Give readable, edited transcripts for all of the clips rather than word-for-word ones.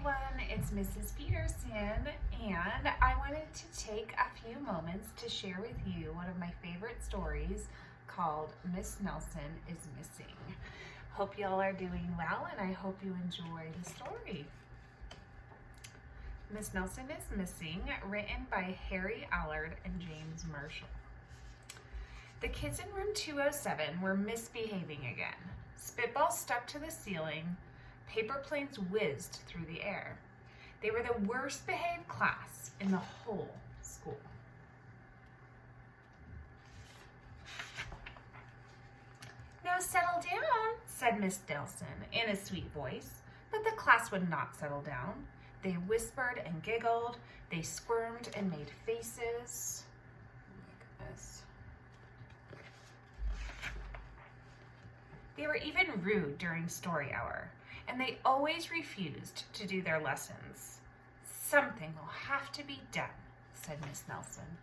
everyone, it's Mrs. Peterson, and I wanted to take a few moments to share with you one of my favorite stories called Miss Nelson is Missing. Hope y'all are doing well, and I hope you enjoy the story. Miss Nelson is Missing, written by Harry Allard and James Marshall. The kids in room 207 were misbehaving again. Spitballs stuck to the ceiling. Paper planes whizzed through the air. They were the worst behaved class in the whole school. "Now settle down," said Miss Nelson in a sweet voice, but the class would not settle down. They whispered and giggled. They squirmed and made faces. Oh my goodness. They were even rude during story hour, and they always refused to do their lessons. "Something will have to be done," said Miss Nelson.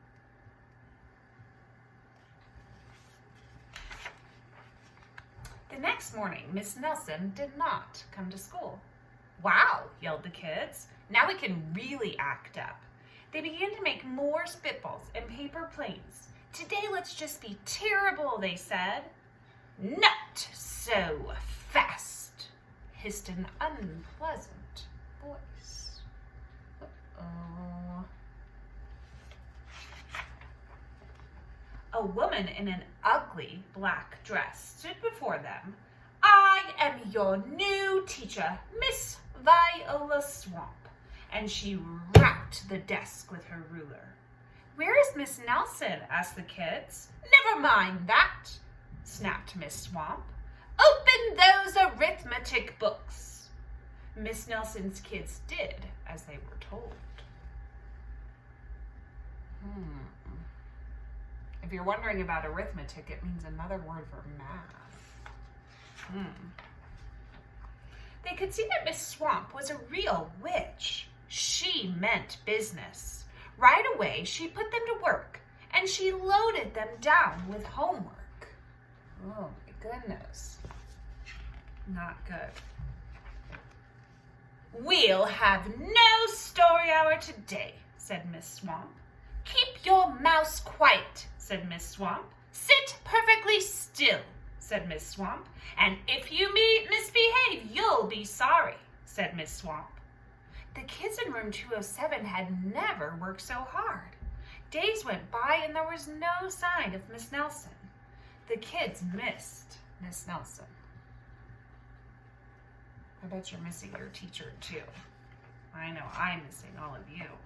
The next morning, Miss Nelson did not come to school. "Wow," yelled the kids. "Now we can really act up." They began to make more spitballs and paper planes. "Today let's just be terrible," they said. "Not so fast," hissed an unpleasant voice. Uh-oh. A woman in an ugly black dress stood before them. "I am your new teacher, Miss Viola Swamp," and she rapped the desk with her ruler. "Where is Miss Nelson?" asked the kids. "Never mind that," snapped Miss Swamp. "Open those arithmetic books." Miss Nelson's kids did as they were told. If you're wondering about arithmetic, it means another word for math. They could see that Miss Swamp was a real witch. She meant business. Right away, she put them to work, and she loaded them down with homework. Oh my goodness. Not good. "We'll have no story hour today," said Miss Swamp. "Keep your mouse quiet," said Miss Swamp. "Sit perfectly still," said Miss Swamp. "And if you misbehave, you'll be sorry," said Miss Swamp. The kids in room 207 had never worked so hard. Days went by and there was no sign of Miss Nelson. The kids missed Miss Nelson. I bet you're missing your teacher too. I know I'm missing all of you.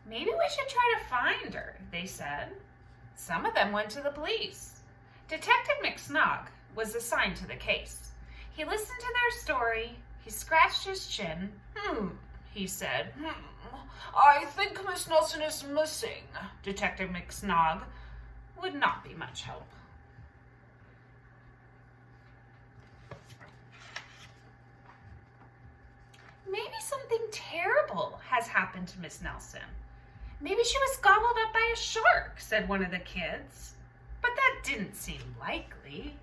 "Maybe we should try to find her," they said. Some of them went to the police. Detective McSnog was assigned to the case. He listened to their story. He scratched his chin. He said. "I think Miss Nelson is missing." Detective McSnog would not be much help. "Maybe something terrible has happened to Miss Nelson. Maybe she was gobbled up by a shark," said one of the kids. But that didn't seem likely.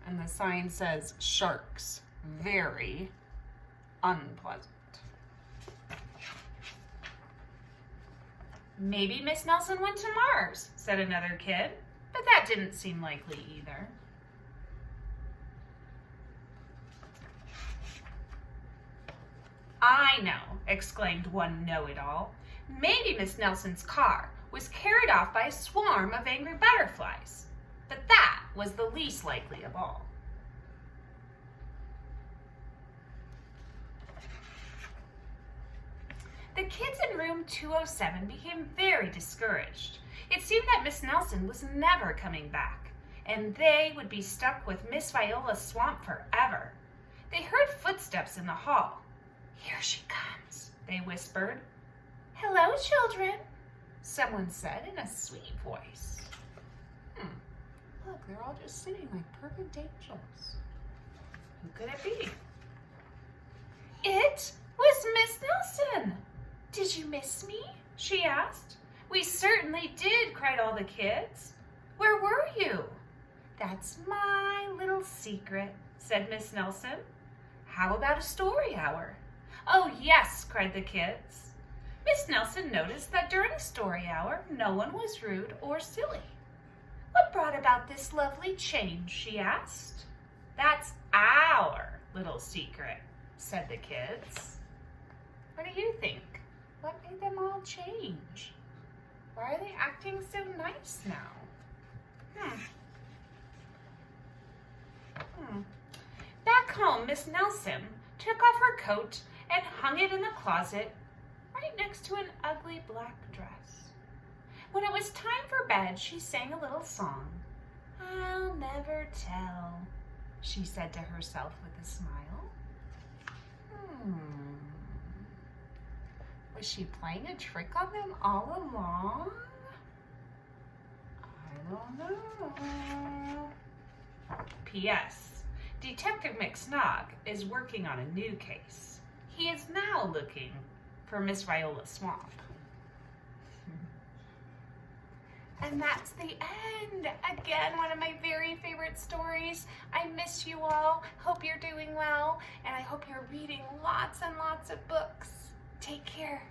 And the sign says, "Sharks, very unpleasant." "Maybe Miss Nelson went to Mars," said another kid. But that didn't seem likely either. "I know," exclaimed one know-it-all. "Maybe Miss Nelson's car was carried off by a swarm of angry butterflies." But that was the least likely of all. The kids in room 207 became very discouraged. It seemed that Miss Nelson was never coming back, and they would be stuck with Miss Viola Swamp forever. They heard footsteps in the hall. "Here she comes," they whispered. "Hello, children," someone said in a sweet voice. Look, they're all just sitting like perfect angels. Who could it be? "It was Miss Nelson. Did you miss me?" she asked. "We certainly did," cried all the kids. "Where were you?" "That's my little secret," said Miss Nelson. "How about a story hour?" "Oh, yes," cried the kids. Miss Nelson noticed that during story hour, no one was rude or silly. "What brought about this lovely change?" she asked. "That's our little secret," said the kids. What do you think? What made them all change? Why are they acting so nice now? Back home, Miss Nelson took off her coat and hung it in the closet right next to an ugly black dress. When it was time for bed, she sang a little song. "I'll never tell," she said to herself with a smile. Was she playing a trick on them all along? I don't know. P.S. Detective McSnog is working on a new case. He is now looking for Miss Viola Swamp. And that's the end. Again, one of my very favorite stories. I miss you all. Hope you're doing well. And I hope you're reading lots and lots of books. Take care.